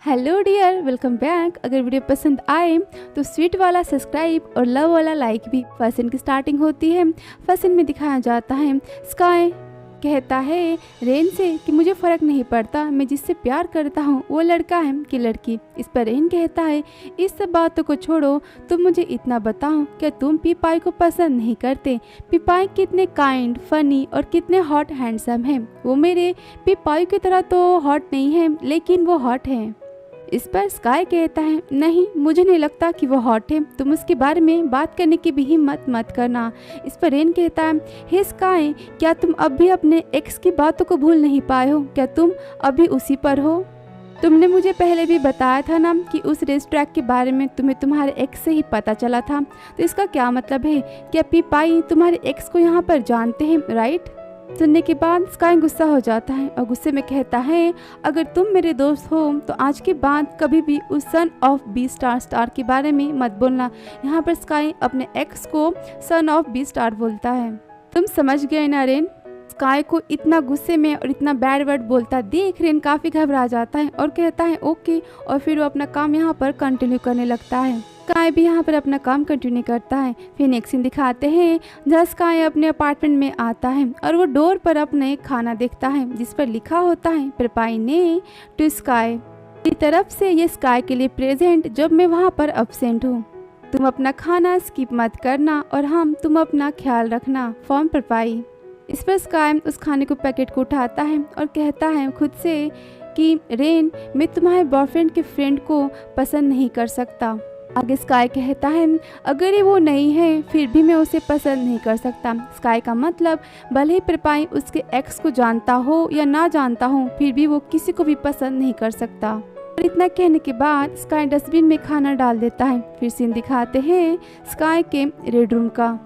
Hello dear, welcome back. अगर video पसंद आए तो स्वीट वाला सब्सक्राइब और लव वाला लाइक भी। फर्स्ट सीन की स्टार्टिंग होती है। फर्स्ट सीन में दिखाया जाता है स्काई कहता है रेन से कि मुझे फ़र्क नहीं पड़ता, मैं जिससे प्यार करता हूँ वो लड़का है कि लड़की। इस पर रेन कहता है इस सब बातों को छोड़ो, तुम मुझे इतना बताओ क्या तुम पीपाई को पसंद नहीं करते? पीपाई कितने काइंड, फनी और कितने हॉट हैंडसम हैं। वो मेरे पीपाई की तरह तो हॉट नहीं है, लेकिन वो हॉट है। इस पर स्काई कहता है नहीं, मुझे नहीं लगता कि वो हॉट है, तुम उसके बारे में बात करने की भी हिम्मत मत करना। इस पर रेन कहता है हे स्काई, क्या तुम अब भी अपने एक्स की बातों को भूल नहीं पाए हो? क्या तुम अभी उसी पर हो? तुमने मुझे पहले भी बताया था ना कि उस रेस ट्रैक के बारे में तुम्हें तुम्हारे एक्स से ही पता चला था। तो इसका क्या मतलब है? क्या पीपाई तुम्हारे एक्स को यहाँ पर जानते हैं, राइट? सुनने के बाद स्काई गुस्सा हो जाता है और गुस्से में कहता है अगर तुम मेरे दोस्त हो तो आज के बाद कभी भी उस सन ऑफ बी स्टार के बारे में मत बोलना। यहाँ पर स्काई अपने एक्स को सन ऑफ बी स्टार बोलता है। तुम समझ गए ना रेन? स्काई को इतना गुस्से में और इतना बैड वर्ड बोलता देख रेन काफ़ी घबरा जाता है और कहता है ओके, और फिर वो अपना काम यहाँ पर कंटिन्यू करने लगता है। स्काई भी यहाँ पर अपना काम कंटिन्यू करता है। फिर नेक्स्ट सीन दिखाते हैं जहाँ स्काई अपने अपार्टमेंट में आता है और वो डोर पर अपने खाना देखता है जिस पर लिखा होता है पीपाई ने टू स्काई की तरफ से ये स्काई के लिए प्रेजेंट जब मैं वहाँ पर अब्सेंट हूँ। तुम अपना खाना स्किप मत करना और तुम अपना ख्याल रखना, फॉर्म पीपाई। इस पर स्काई उस खाने को पैकेट को उठाता है और कहता है खुद से कि रेन, मैं तुम्हारे बॉयफ्रेंड के फ्रेंड को पसंद नहीं कर सकता। आगे स्काई कहता है अगर ये वो नहीं है फिर भी मैं उसे पसंद नहीं कर सकता। स्काई का मतलब भले ही पीपाई उसके एक्स को जानता हो या ना जानता हो, फिर भी वो किसी को भी पसंद नहीं कर सकता। और इतना कहने के बाद स्काई डस्टबिन में खाना डाल देता है। फिर सीन दिखाते हैं स्काई के रेड रूम का।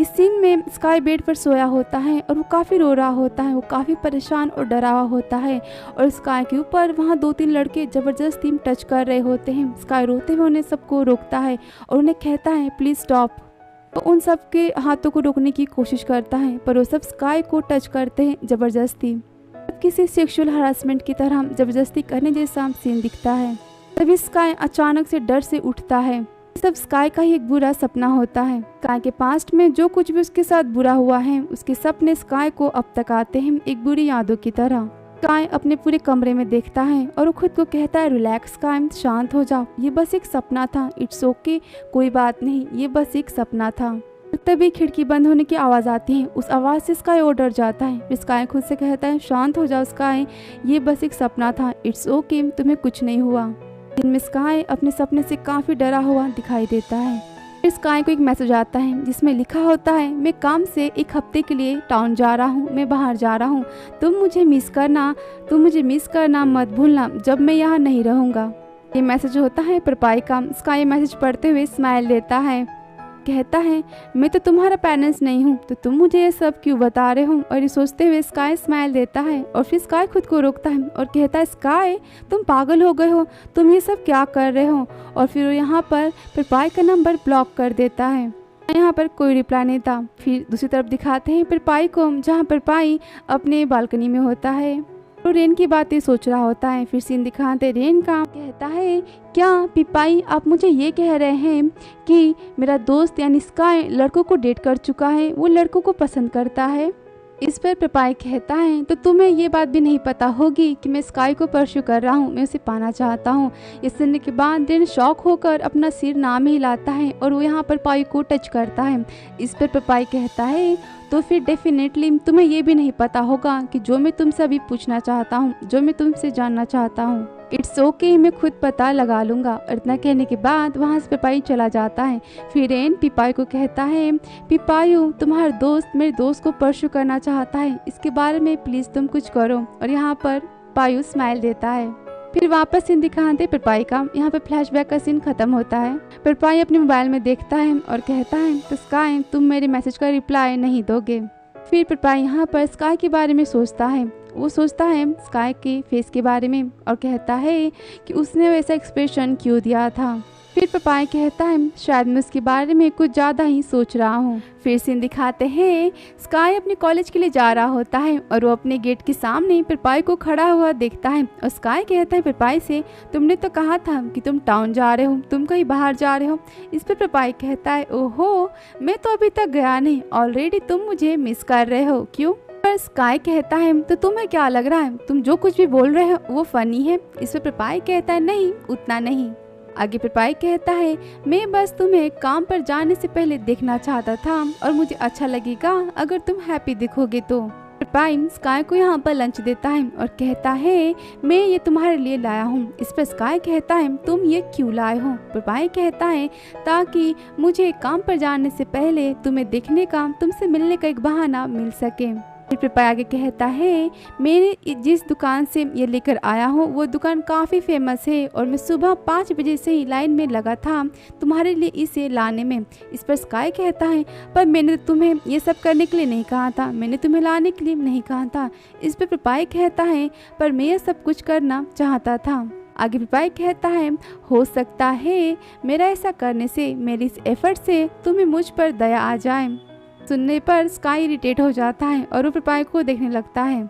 इस सीन में स्काई बेड पर सोया होता है और वो काफ़ी रो रहा होता है। वो काफ़ी परेशान और डरा हुआ होता है और स्काई के ऊपर वहाँ 2-3 लड़के ज़बरदस्ती टच कर रहे होते हैं। स्काई रोते हुए उन्हें सबको रोकता है और उन्हें कहता है प्लीज़ स्टॉप। तो उन सब के हाथों को रोकने की कोशिश करता है पर वो सब स्काई को टच करते हैं ज़बरदस्ती। किसी सेक्सुअल हरासमेंट की तरह ज़बरदस्ती करने जैसा सीन दिखता है। तभी स्काई अचानक से डर से उठता है। सब स्काई का ही एक बुरा सपना होता है। स्काई के पास्ट में जो कुछ भी उसके साथ बुरा हुआ है उसके सपने स्काई को अब तक आते हैं एक बुरी यादों की तरह। स्काई अपने पूरे कमरे में देखता है और वो खुद को कहता है रिलैक्स स्काई, शांत हो जाओ, ये बस एक सपना था, इट्स ओके, कोई बात नहीं, ये बस एक सपना था। तभी खिड़की बंद होने की आवाज़ आती है। उस आवाज़ से स्काई और डर जाता है। स्काई खुद से कहता है शांत हो जाओ स्काई, ये बस एक सपना था, इट्स ओके, तुम्हें कुछ नहीं हुआ। दिन में स्काई अपने सपने से काफ़ी डरा हुआ दिखाई देता है। फिर स्काई को एक मैसेज आता है जिसमें लिखा होता है मैं काम से 1 हफ्ते के लिए टाउन जा रहा हूँ, मैं बाहर जा रहा हूँ, तुम मुझे मिस करना मत भूलना जब मैं यहाँ नहीं रहूँगा। ये मैसेज होता है पीपाई का। स्काई मैसेज पढ़ते हुए स्माइल देता है, कहता है मैं तो तुम्हारा पेरेंट्स नहीं हूँ तो तुम मुझे ये सब क्यों बता रहे हो? और ये सोचते हुए स्काई स्माइल देता है और फिर स्काई खुद को रोकता है और कहता है स्काई, तुम पागल हो गए हो, तुम ये सब क्या कर रहे हो? और फिर वो यहाँ पर पीपाई का नंबर ब्लॉक कर देता है। यहाँ पर कोई रिप्लाई नहीं था। फिर दूसरी तरफ दिखाते हैं पीपाई को जहाँ पीपाई अपने बालकनी में होता है तो रेन की बातें सोच रहा होता है। फिर सीन दिखाते रेन का कहता है क्या पीपाई आप मुझे ये कह रहे हैं कि मेरा दोस्त यानी स्काई लड़कों को डेट कर चुका है, वो लड़कों को पसंद करता है? इस पर पीपाई कहता है तो तुम्हें ये बात भी नहीं पता होगी कि मैं स्काई को परस्यू कर रहा हूँ, मैं उसे पाना चाहता हूँ। ये सुनने के बाद रेन शॉक होकर अपना सिर ना में हिलाता है और वो यहाँ पर पाई को टच करता है। इस पर पीपाई कहता है तो फिर डेफिनेटली तुम्हें ये भी नहीं पता होगा कि जो मैं तुमसे अभी पूछना चाहता हूँ, जो मैं तुमसे जानना चाहता हूँ, इट्स ओके, मैं खुद पता लगा लूँगा। और इतना कहने के बाद वहाँ से पीपाई चला जाता है। फिर रेन पीपाई को कहता है पीपाई, तुम्हारा दोस्त मेरे दोस्त को परस्यू करना चाहता है, इसके बारे में प्लीज़ तुम कुछ करो। और यहाँ पर पायु स्माइल देता है। फिर वापस सीन दिखाते पीपाई का। यहाँ पे फ्लैशबैक का सीन खत्म होता है। पीपाई अपने मोबाइल में देखता है और कहता है तो स्काई, तुम मेरे मैसेज का रिप्लाई नहीं दोगे? फिर पीपाई यहाँ पर स्काई के बारे में सोचता है। वो सोचता है स्काई के फेस के बारे में और कहता है कि उसने वैसा एक्सप्रेशन क्यों दिया था। फिर पपाया कहता है शायद मैं उसके बारे में कुछ ज़्यादा ही सोच रहा हूँ। फिर सीन दिखाते हैं स्काई अपने कॉलेज के लिए जा रहा होता है और वो अपने गेट के सामने पपाया को खड़ा हुआ देखता है और स्काई कहता है पपाया से तुमने तो कहा था कि तुम टाउन जा रहे हो, तुम कहीं बाहर जा रहे हो। इस पर पपाया कहता है ओहो मैं तो अभी तक गया नहीं, ऑलरेडी तुम मुझे मिस कर रहे हो क्यों? पर स्काई कहता है तो तुम्हें क्या लग रहा है, तुम जो कुछ भी बोल रहे हो वो फनी है। इस पर पपाया कहता है नहीं उतना नहीं। आगे पपाया कहता है मैं बस तुम्हें काम पर जाने से पहले देखना चाहता था और मुझे अच्छा लगेगा अगर तुम हैप्पी दिखोगे तो। पपाया स्काई को यहाँ पर लंच देता है और कहता है मैं ये तुम्हारे लिए लाया हूँ। इस पर स्काई कहता है तुम ये क्यों लाए हो? पपाया कहता है ताकि मुझे काम पर जाने से पहले तुम्हें देखने का, तुमसे मिलने का एक बहाना मिल सके। फिर पपाया आगे कहता है मैंने जिस दुकान से ये लेकर आया हूँ वो दुकान काफ़ी फेमस है और मैं सुबह 5 बजे से ही लाइन में लगा था तुम्हारे लिए इसे लाने में। इस पर स्काई कहता है पर मैंने तुम्हें ये सब करने के लिए नहीं कहा था, मैंने तुम्हें लाने के लिए नहीं कहा था। इस पर पपाया कहता है पर मैं ये सब कुछ करना चाहता था। आगे पपाया कहता है हो सकता है मेरा ऐसा करने से, मेरी इस एफर्ट से तुम्हें मुझ पर दया आ जाए। सुनने पर स्काई इरिटेट हो जाता है और वो पपाया को देखने लगता है।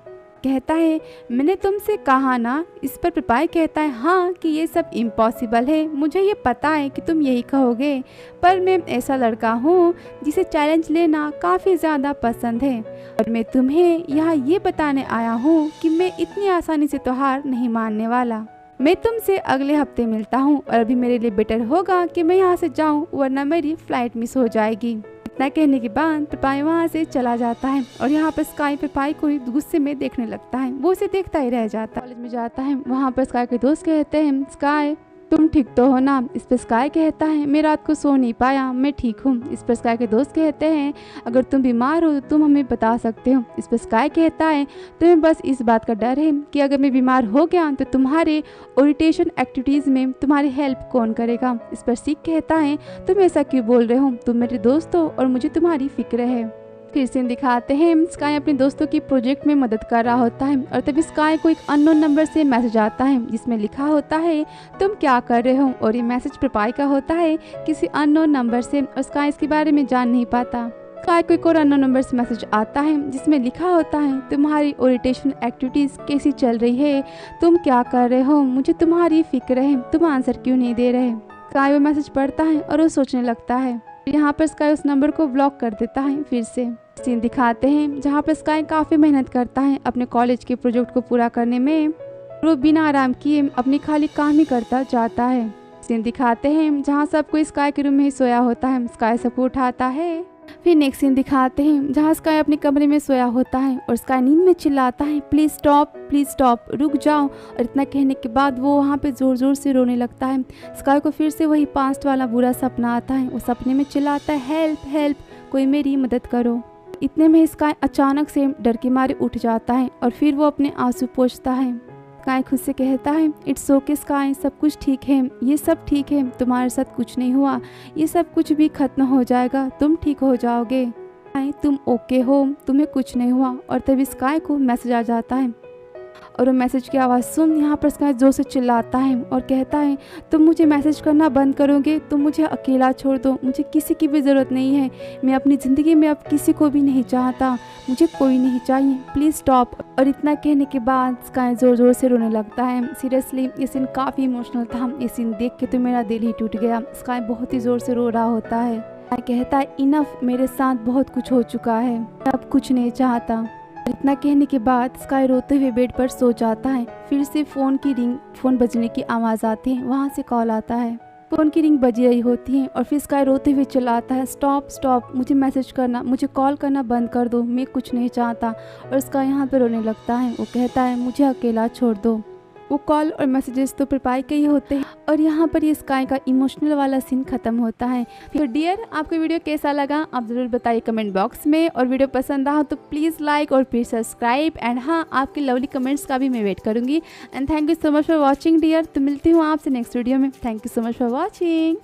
कहता है मैंने तुमसे कहा ना। इस पर पपाया कहता है हाँ कि ये सब इम्पॉसिबल है, मुझे ये पता है कि तुम यही कहोगे, पर मैं ऐसा लड़का हूँ जिसे चैलेंज लेना काफ़ी ज़्यादा पसंद है और मैं तुम्हें यहाँ ये बताने आया हूँ कि मैं इतनी आसानी से तो हार नहीं मानने वाला। मैं तुमसे अगले हफ्ते मिलता हूँ और अभी मेरे लिए बेटर होगा कि मैं यहाँ से जाऊँ वरना मेरी फ्लाइट मिस हो जाएगी। इतना कहने के बाद पपाया वहाँ से चला जाता है और यहाँ पर स्काई पपाया को ही गुस्से में देखने लगता है, वो उसे देखता ही रह जाता है। कॉलेज में जाता है, वहाँ पर स्काई के दोस्त कहते हैं स्काई तुम ठीक तो हो ना? इस पर स्काई कहता है मैं रात को सो नहीं पाया, मैं ठीक हूँ। इस पर स्काई के दोस्त कहते हैं अगर तुम बीमार हो तो तुम हमें बता सकते हो। इस पर स्काई कहता है तुम्हें बस इस बात का डर है कि अगर मैं बीमार हो गया तो तुम्हारे ओरिएंटेशन एक्टिविटीज़ में तुम्हारी हेल्प कौन करेगा। इस पर सिक कहता है तुम ऐसा क्यों बोल रहे हो, तुम मेरे दोस्त हो और मुझे तुम्हारी फिक्र है। फिर सीन दिखाते हैं स्काई अपने दोस्तों की प्रोजेक्ट में मदद कर रहा होता है और तभी स्काई को एक अननोन नंबर से मैसेज आता है जिसमें लिखा होता है तुम क्या कर रहे हो, और ये मैसेज पपाया का होता है किसी अननोन नंबर से और स्काई इसके बारे में जान नहीं पाता। स्काई को एक और अननोन नंबर से मैसेज आता है जिसमें लिखा होता है तुम्हारी ओरिएंटेशन एक्टिविटीज़ कैसी चल रही है, तुम क्या कर रहे हो, मुझे तुम्हारी फिक्र है, तुम आंसर क्यों नहीं दे रहे। स्काई वो मैसेज पढ़ता है और वो सोचने लगता है। यहाँ पर स्काई उस नंबर को ब्लॉक कर देता है। फिर से सीन दिखाते हैं जहाँ पर स्काई काफ़ी मेहनत करता है अपने कॉलेज के प्रोजेक्ट को पूरा करने में, वो बिना आराम किए अपनी खाली काम ही करता जाता है। सीन दिखाते हैं जहाँ सब कोई स्काई के रूम में ही सोया होता है, स्काई सबको उठाता है। फिर नेक्स्ट सीन दिखाते हैं जहाँ स्काई अपने कमरे में सोया होता है और स्काई नींद में चिल्लाता है प्लीज़ स्टॉप, रुक जाओ। और इतना कहने के बाद वो वहाँ पे ज़ोर ज़ोर से रोने लगता है। स्काई को फिर से वही पास्ट वाला बुरा सपना आता है, वो सपने में चिल्लाता है हेल्प, कोई मेरी मदद करो। इतने में स्काई अचानक से डर के मारे उठ जाता है और फिर वो अपने आंसू पोंछता है। स्काई खुद से कहता है इट्स ओके स्काई, सब कुछ ठीक है, ये सब ठीक है, तुम्हारे साथ कुछ नहीं हुआ, ये सब कुछ भी खत्म हो जाएगा, तुम ठीक हो जाओगे, तुम ओके हो, तुम्हें कुछ नहीं हुआ। और तभी स्काई को मैसेज आ जाता है और वो मैसेज की आवाज़ सुन यहाँ पर स्काई जोर से चिल्लाता है और कहता है तुम मुझे मैसेज करना बंद करोगे, तुम मुझे अकेला छोड़ दो, मुझे किसी की भी ज़रूरत नहीं है, मैं अपनी ज़िंदगी में अब किसी को भी नहीं चाहता, मुझे कोई नहीं चाहिए, प्लीज़ स्टॉप। और इतना कहने के बाद स्काई ज़ोर ज़ोर से रोने लगता है। सीरियसली ये सीन काफ़ी इमोशनल था, ये सीन देख के तो मेरा दिल ही टूट गया। स्काई बहुत ही ज़ोर से रो रहा होता है। स्काई कहता है इनफ, मेरे साथ बहुत कुछ हो चुका है, अब कुछ नहीं चाहता। इतना कहने के बाद स्काई रोते हुए बेड पर सो जाता है। फिर से फ़ोन बजने की आवाज़ आती है, वहाँ से कॉल आता है। फ़ोन की रिंग बजी रही होती है और फिर स्काई रोते हुए चिल्लाता है स्टॉप, मुझे मैसेज करना, मुझे कॉल करना बंद कर दो, मैं कुछ नहीं चाहता। और स्काई यहाँ पर रोने लगता है, वो कहता है मुझे अकेला छोड़ दो। वो कॉल और मैसेजेस तो पपाया के ही होते हैं और यहाँ पर ये स्काई का इमोशनल वाला सीन खत्म होता है। तो डियर, आपको वीडियो कैसा लगा आप ज़रूर बताइए कमेंट बॉक्स में, और वीडियो पसंद आया तो प्लीज़ लाइक और फिर सब्सक्राइब। एंड हाँ, आपके लवली कमेंट्स का भी मैं वेट करूँगी। And thank you so much for watching dear. तो मिलती हूँ आपसे नेक्स्ट वीडियो में। Thank you so much for watching.